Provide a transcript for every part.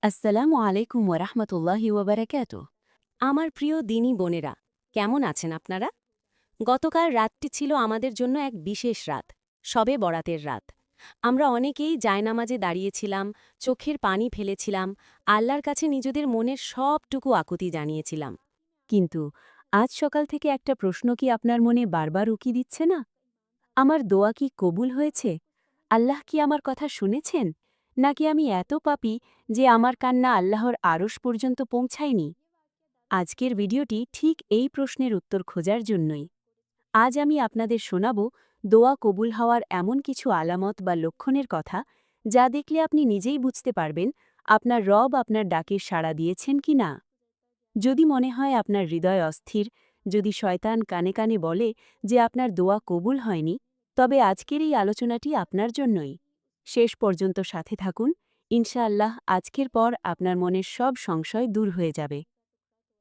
আসসালামু আলাইকুম ওরহমতুল্লাহি ওবরাকাতু। আমার প্রিয় দিনী বোনেরা, কেমন আছেন আপনারা? গতকাল রাতটি ছিল আমাদের জন্য এক বিশেষ রাত, শবে বরাতের রাত। আমরা অনেকেই জায়নামাজে দাঁড়িয়েছিলাম, চোখের পানি ফেলেছিলাম, আল্লাহর কাছে নিজেদের মনের সবটুকু আকুতি জানিয়েছিলাম। কিন্তু আজ সকাল থেকে একটা প্রশ্ন কি আপনার মনে বারবার উকি দিচ্ছে না? আমার দোয়া কি কবুল হয়েছে? আল্লাহ কি আমার কথা শুনেছেন? নাকি আমি এত পাপী যে আমার কান্না আল্লাহর আরশ পর্যন্ত পৌঁছায়নি? আজকের ভিডিওটি ঠিক এই প্রশ্নের উত্তর খোঁজার জন্যই। আজ আমি আপনাদের শোনাব দোয়া কবুল হওয়ার এমন কিছু আলামত বা লক্ষণের কথা, যা দেখলে আপনি নিজেই বুঝতে পারবেন আপনার রব আপনার ডাকে সাড়া দিয়েছেন কি না। যদি মনে হয় আপনার হৃদয় অস্থির, যদি শয়তান কানে কানে বলে যে আপনার দোয়া কবুল হয়নি, তবে আজকের এই আলোচনাটি আপনার জন্যই। শেষ পর্যন্ত সাথে থাকুন, ইনশাআল্লাহ আজকের পর আপনার মনের সব সংশয় দূর হয়ে যাবে।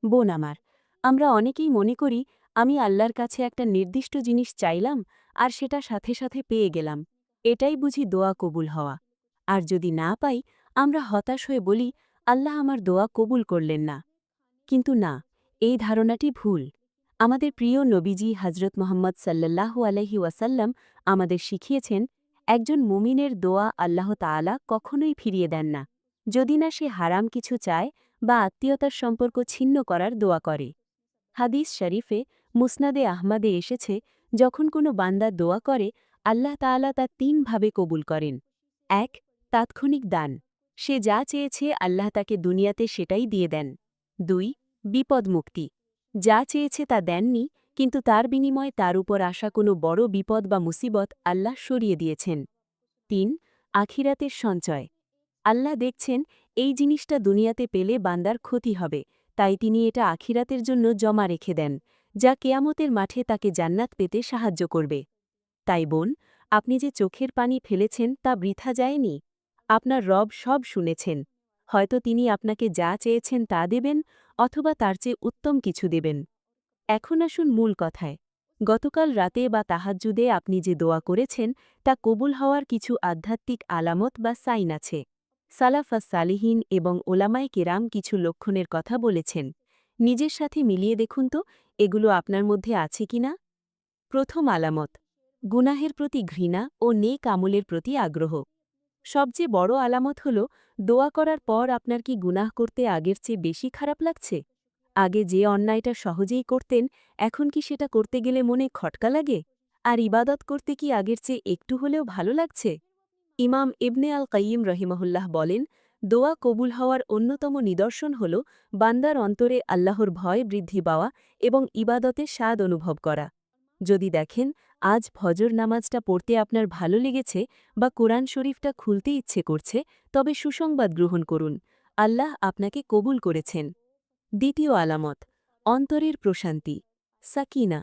বোন আমার, আমরা অনেকেই মনে করি আমি আল্লাহর কাছে একটা নির্দিষ্ট জিনিস চাইলাম আর সেটা সাথে সাথে পেয়ে গেলাম, এটাই বুঝি দোয়া কবুল হওয়া। আর যদি না পাই, আমরা হতাশ হয়ে বলি আল্লাহ আমার দোয়া কবুল করলেন না। কিন্তু না, এই ধারণাটি ভুল। আমাদের প্রিয় নবীজি হজরত মোহাম্মদ সাল্লাল্লাহু আলাইহি ওয়াসাল্লাম আমাদের শিখিয়েছেন, একজন মুমিনের দোয়া আল্লাহ তাআলা কখনোই ফিরিয়ে দেন না, যদি না সে হারাম কিছু চায় বা আত্মীয়তার সম্পর্ক ছিন্ন করার দোয়া করে। হাদিস শরীফে মুসনাদে আহমদে এসেছে, যখন কোনো বান্দা দোয়া করে, আল্লাহ তাআলা তা তিনভাবে কবুল করেন। ১. তাৎক্ষণিক দান, সে যা চেয়েছে আল্লাহ তাকে দুনিয়াতে সেটাই দিয়ে দেন। ২. বিপদ মুক্তি, যা চেয়েছে তা দেননি, কিন্তু তার বিনিময়ে তার উপর আসা কোনো বড় বিপদ বা মুসিবত আল্লাহ সরিয়ে দিয়েছেন। ৩. আখিরাতের সঞ্চয়, আল্লাহ দেখছেন এই জিনিসটা দুনিয়াতে পেলে বান্দার ক্ষতি হবে, তাই তিনি এটা আখিরাতের জন্য জমা রেখে দেন, যা কেয়ামতের মাঠে তাকে জান্নাত পেতে সাহায্য করবে। তাই বোন, আপনি যে চোখের পানি ফেলেছেন তা বৃথা যায়নি। আপনার রব সব শুনেছেন। হয়তো তিনি আপনাকে যা চেয়েছেন তা দেবেন, অথবা তার চেয়ে উত্তম কিছু দেবেন। এখন আসুন মূল কথায়। গতকাল রাতে বা তাহাজ্জুদে আপনি যে দোয়া করেছেন, তা কবুল হওয়ার কিছু আধ্যাত্মিক আলামত বা সাইন আছে। সালাফাস সালিহীন এবং ওলামায়ে কেরাম কিছু লক্ষণের কথা বলেছেন। নিজের সাথে মিলিয়ে দেখুন তো এগুলো আপনার মধ্যে আছে কিনা। প্রথম আলামত, গুনাহের প্রতি ঘৃণা ও নেক আমলের প্রতি আগ্রহ। সবচেয়ে বড় আলামত হল, দোয়া করার পর আপনার কি গুনাহ করতে আগের চেয়ে বেশি খারাপ লাগছে? আগে যে অন্যায়টা সহজেই করতেন, এখন কি সেটা করতে গেলে মনে খটকা লাগে? আর ইবাদত করতে কি আগের চেয়ে একটু হলেও ভালো লাগছে? ইমাম ইবনে আল কাইয়িম রহিমাহুল্লাহ বলেন, দোয়া কবুল হওয়ার অন্যতম নিদর্শন হল বান্দার অন্তরে আল্লাহর ভয় বৃদ্ধি পাওয়া এবং ইবাদতে স্বাদ অনুভব করা। যদি দেখেন আজ ফজর নামাজটা পড়তে আপনার ভালো লেগেছে বা কোরআন শরীফটা খুলতে ইচ্ছে করছে, তবে সুসংবাদ গ্রহণ করুন, আল্লাহ আপনাকে কবুল করেছেন। দ্বিতীয় আলামত, অন্তরের প্রশান্তি, সাকিনা।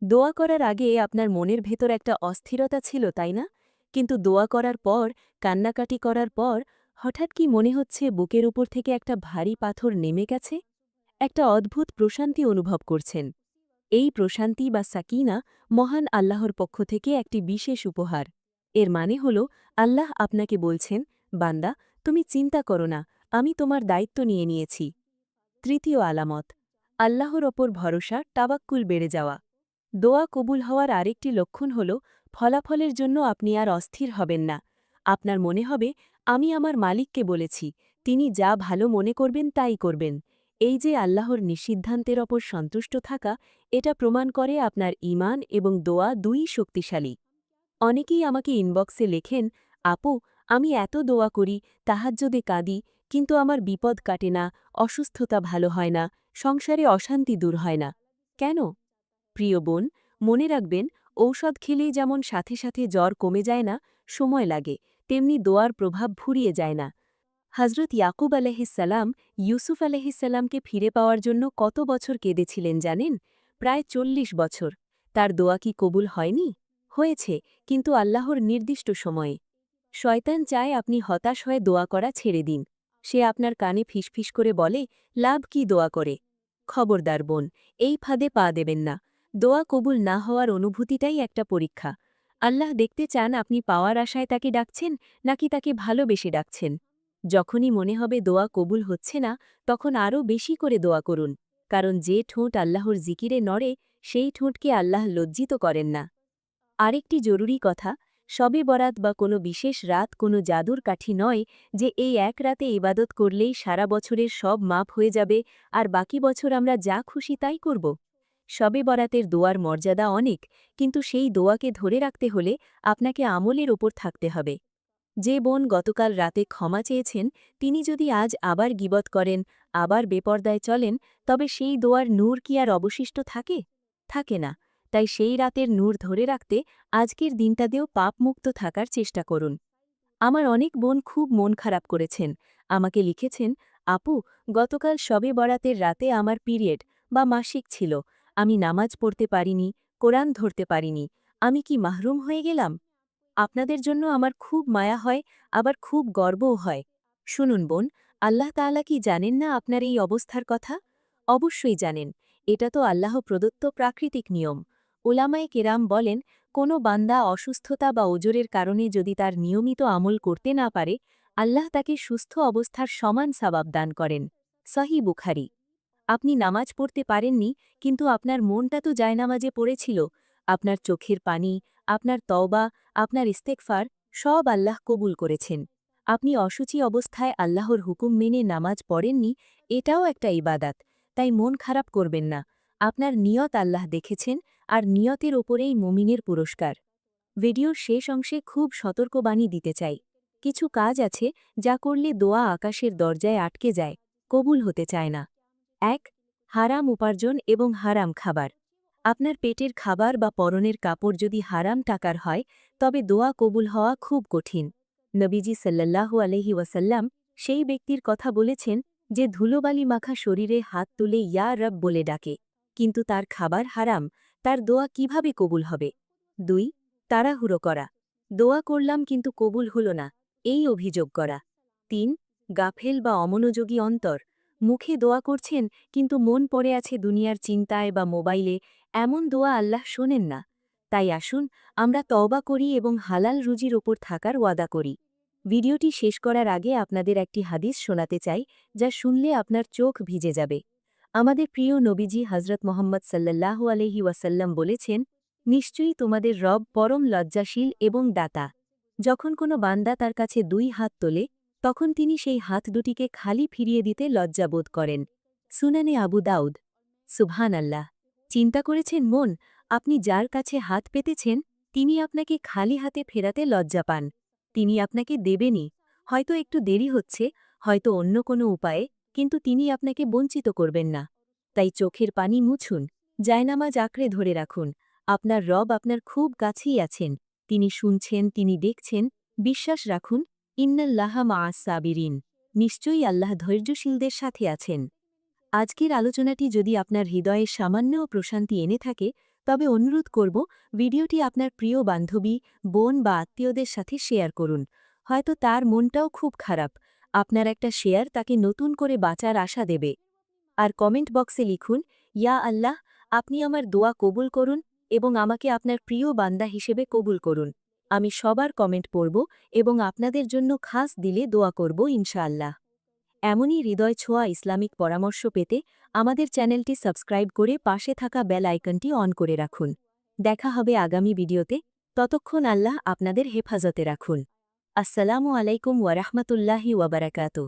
দোয়া করার আগে আপনার মনের ভেতর একটা অস্থিরতা ছিল, তাই না? কিন্তু দোয়া করার পর, কান্নাকাটি করার পর, হঠাৎ কি মনে হচ্ছে বুকের উপর থেকে একটা ভারী পাথর নেমে গেছে? একটা অদ্ভুত প্রশান্তি অনুভব করছেন। এই প্রশান্তি বা সাকিনা মহান আল্লাহর পক্ষ থেকে একটি বিশেষ উপহার। এর মানে হল, আল্লাহ আপনাকে বলছেন, বান্দা, তুমি চিন্তা করো না, আমি তোমার দায়িত্ব নিয়ে নিয়েছি। তৃতীয় আলামত, আল্লাহর ওপর ভরসা তাওয়াক্কুল বেড়ে যাওয়া। দোয়া কবুল হওয়ার আরেকটি লক্ষণ হল, ফলাফলের জন্য আপনি আর অস্থির হবেন না। আপনার মনে হবে, আমি আমার মালিককে বলেছি, তিনি যা ভালো মনে করবেন তাই করবেন। এই যে আল্লাহর নিষিদ্ধান্তের ওপর সন্তুষ্ট থাকা, এটা প্রমাণ করে আপনার ঈমান এবং দোয়া দুইই শক্তিশালী। অনেকেই আমাকে ইনবক্সে লেখেন, আপু, আমি এত দোয়া করি, তাহাজ্জুদে কাঁদি, কিন্তু আমার বিপদ কাটে না, অসুস্থতা ভালো হয় না, সংসারে অশান্তি দূর হয় না। কেন? প্রিয় বোন, মনে রাখবেন, ঔষধ খেলেই যেমন সাথে সাথে জ্বর কমে যায় না, সময় লাগে, তেমনি দোয়ার প্রভাব ফুরিয়ে যায় না। হজরত ইয়াকুব আলাইহিসসালাম ইউসুফ আলাইহিসসালামকে ফিরে পাওয়ার জন্য কত বছর কেঁদেছিলেন জানেন? প্রায় ৪০ বছর। তার দোয়া কি কবুল হয়নি? হয়েছে, কিন্তু আল্লাহর নির্দিষ্ট সময়ে। শয়তান চায় আপনি হতাশ হয়ে দোয়া করা ছেড়ে দিন। সে আপনার কানে ফিসফিস করে বলে, লাভ কি দোয়া করে? খবরদার বোন, এই ফাঁদে পা দেবেন না। দোয়া কবুল না হওয়ার অনুভূতিটাই একটা পরীক্ষা। আল্লাহ দেখতে চান আপনি পাওয়ার আশায় তাকে ডাকছেন, নাকি তাকে ভালোবেসে ডাকছেন। যখনই মনে হবে দোয়া কবুল হচ্ছে না তখন আরও বেশি করে দোয়া করুন, কারণ যে ঠোঁট আল্লাহর জিকিরে নড়ে সেই ঠোঁটকে আল্লাহ লজ্জিত করেন না। আরেকটি জরুরি কথা, শবে বরাত বা কোনো বিশেষ রাত কোনো জাদুর কাঠি নয় যে এই এক রাতে ইবাদত করলেই সারা বছরের সব মাপ হয়ে যাবে আর বাকি বছর আমরা যা খুশি তাই করব। শবে বরাতের দোয়ার মর্যাদা অনেক, কিন্তু সেই দোয়াকে ধরে রাখতে হলে আপনাকে আমলের ওপর থাকতে হবে। যে বোন গতকাল রাতে ক্ষমা চেয়েছেন তিনি যদি আজ আবার গীবত করেন, আবার বেপর্দায় চলেন, তবে সেই দোয়ার নূর কি আর অবশিষ্ট থাকে? থাকে না। তাই সেই রাতের নূর ধরে রাখতে আজকের দিনটাতেও পাপমুক্ত থাকার চেষ্টা করুন। আমার অনেক বোন খুব মন খারাপ করেছেন, আমাকে লিখেছেন, আপু, গতকাল শবে বরাতের রাতে আমার পিরিয়ড বা মাসিক ছিল, আমি নামাজ পড়তে পারিনি, কোরআন ধরতে পারিনি, আমি কি মাহরুম হয়ে গেলাম? আপনাদের জন্য আমার খুব মায়া হয়, আবার খুব গর্বও হয়। শুনুন বোন, আল্লাহ তাআলা কি জানেন না আপনার এই অবস্থার কথা? অবশ্যই জানেন। এটা তো আল্লাহ প্রদত্ত প্রাকৃতিক নিয়ম। ওলামায়ে কেরাম বলেন, কোনো বান্দা অসুস্থতা বা ওজরের কারণে যদি তার নিয়মিত আমল করতে না পারে, আল্লাহ তাকে সুস্থ অবস্থার সমান সাবাব দান করেন। সহিহ বুখারী। আপনি নামাজ পড়তে পারেননি, কিন্তু আপনার মনটা তো জায়নামাজে পড়েছিল। আপনার চোখের পানি, আপনার তওবা, আপনার ইস্তেগফার সব আল্লাহ কবুল করেছেন। আপনি অসুচি অবস্থায় আল্লাহর হুকুম মেনে নামাজ পড়েননি, এটাও একটা ইবাদাত। তাই মন খারাপ করবেন না। আপনার নিয়ত আল্লাহ দেখেছেন, আর নিয়তের ওপরেই মুমিনের পুরস্কার। ভিডিওর শেষ অংশে খুব সতর্কবাণী দিতে চাই। কিছু কাজ আছে যা করলে দোয়া আকাশের দরজায় আটকে যায়, কবুল হতে চায় না। ১. হারাম উপার্জন এবং হারাম খাবার। আপনার পেটের খাবার বা পরনের কাপড় যদি হারাম টাকার হয়, তবে দোয়া কবুল হওয়া খুব কঠিন। নবীজি সাল্লাল্লাহু আলাইহি ওয়াসাল্লাম সেই ব্যক্তির কথা বলেছেন যে ধুলোবালি মাখা শরীরে হাত তুলে ইয়া রব বলে ডাকে, কিন্তু তার খাবার হারাম, তার দোয়া কিভাবে কবুল হবে? ২. তাড়াহুড়ো করা। দোয়া করলাম কিন্তু কবুল হল না, এই অভিযোগ করা। ৩. গাফেল বা অমনোযোগী অন্তর। মুখে দোয়া করছেন কিন্তু মন পড়ে আছে দুনিয়ার চিন্তায় বা মোবাইলে, এমন দোয়া আল্লাহ শোনেন না। তাই আসুন আমরা তওবা করি এবং হালাল রুজির ওপর থাকার ওয়াদা করি। ভিডিওটি শেষ করার আগে আপনাদের একটি হাদিস শোনাতে চাই, যা শুনলে আপনার চোখ ভিজে যাবে। আমাদের প্রিয় নবীজি হজরত মোহাম্মদ সাল্লাল্লাহু আলাইহি ওয়াসাল্লাম বলেছেন, নিশ্চয়ই তোমাদের রব পরম লজ্জাশীল এবং দাতা। যখন কোনো বান্দা তার কাছে 2 হাত তোলে, তখন তিনি সেই হাত দুটিকে খালি ফিরিয়ে দিতে লজ্জাবোধ করেন। সুনানে আবু দাউদ। সুবহান আল্লাহ। চিন্তা করেছেন মন, আপনি যার কাছে হাত পেতেছেন তিনি আপনাকে খালি হাতে ফেরাতে লজ্জা পান। তিনি আপনাকে দেবেনই, হয়তো একটু দেরি হচ্ছে, হয়তো অন্য কোনো উপায়ে, কিন্তু তিনি আপনাকে বঞ্চিত করবেন না। তাই চোখের পানি মুছুন, জায়নামাজ আঁকড়ে ধরে রাখুন। আপনার রব আপনার খুব কাছেই আছেন, তিনি শুনছেন, তিনি দেখছেন। বিশ্বাস রাখুন, ইন্নাল্লাহা মাআস সাবিরিন। নিশ্চয়ই আল্লাহ ধৈর্যশীলদের সাথে আছেন। আজকের আলোচনাটি যদি আপনার হৃদয়ে সামান্যও প্রশান্তি এনে থাকে, তবে অনুরোধ করব ভিডিওটি আপনার প্রিয় বান্ধবী, বোন বা আত্মীয়দের সাথে শেয়ার করুন। হয়তো তার মনটাও খুব খারাপ, আপনার একটা শেয়ার তাকে নতুন করে বাঁচার আশা দেবে। আর কমেন্ট বক্সে লিখুন, ইয়া আল্লাহ, আপনি আমার দোয়া কবুল করুন এবং আমাকে আপনার প্রিয় বান্দা হিসেবে কবুল করুন। আমি সবার কমেন্ট পড়ব এবং আপনাদের জন্য খাস দিলে দোয়া করব ইনশাআল্লাহ। এমনই হৃদয় ছোঁয়া ইসলামিক পরামর্শ পেতে আমাদের চ্যানেলটি সাবস্ক্রাইব করে পাশে থাকা বেল আইকনটি অন করে রাখুন। দেখা হবে আগামী ভিডিওতে, ততক্ষণ আল্লাহ আপনাদের হেফাজতে রাখুন। আসসালামু আলাইকুম ওয়ারাহমাতুল্লাহি ওয়াবারাকাতুহ।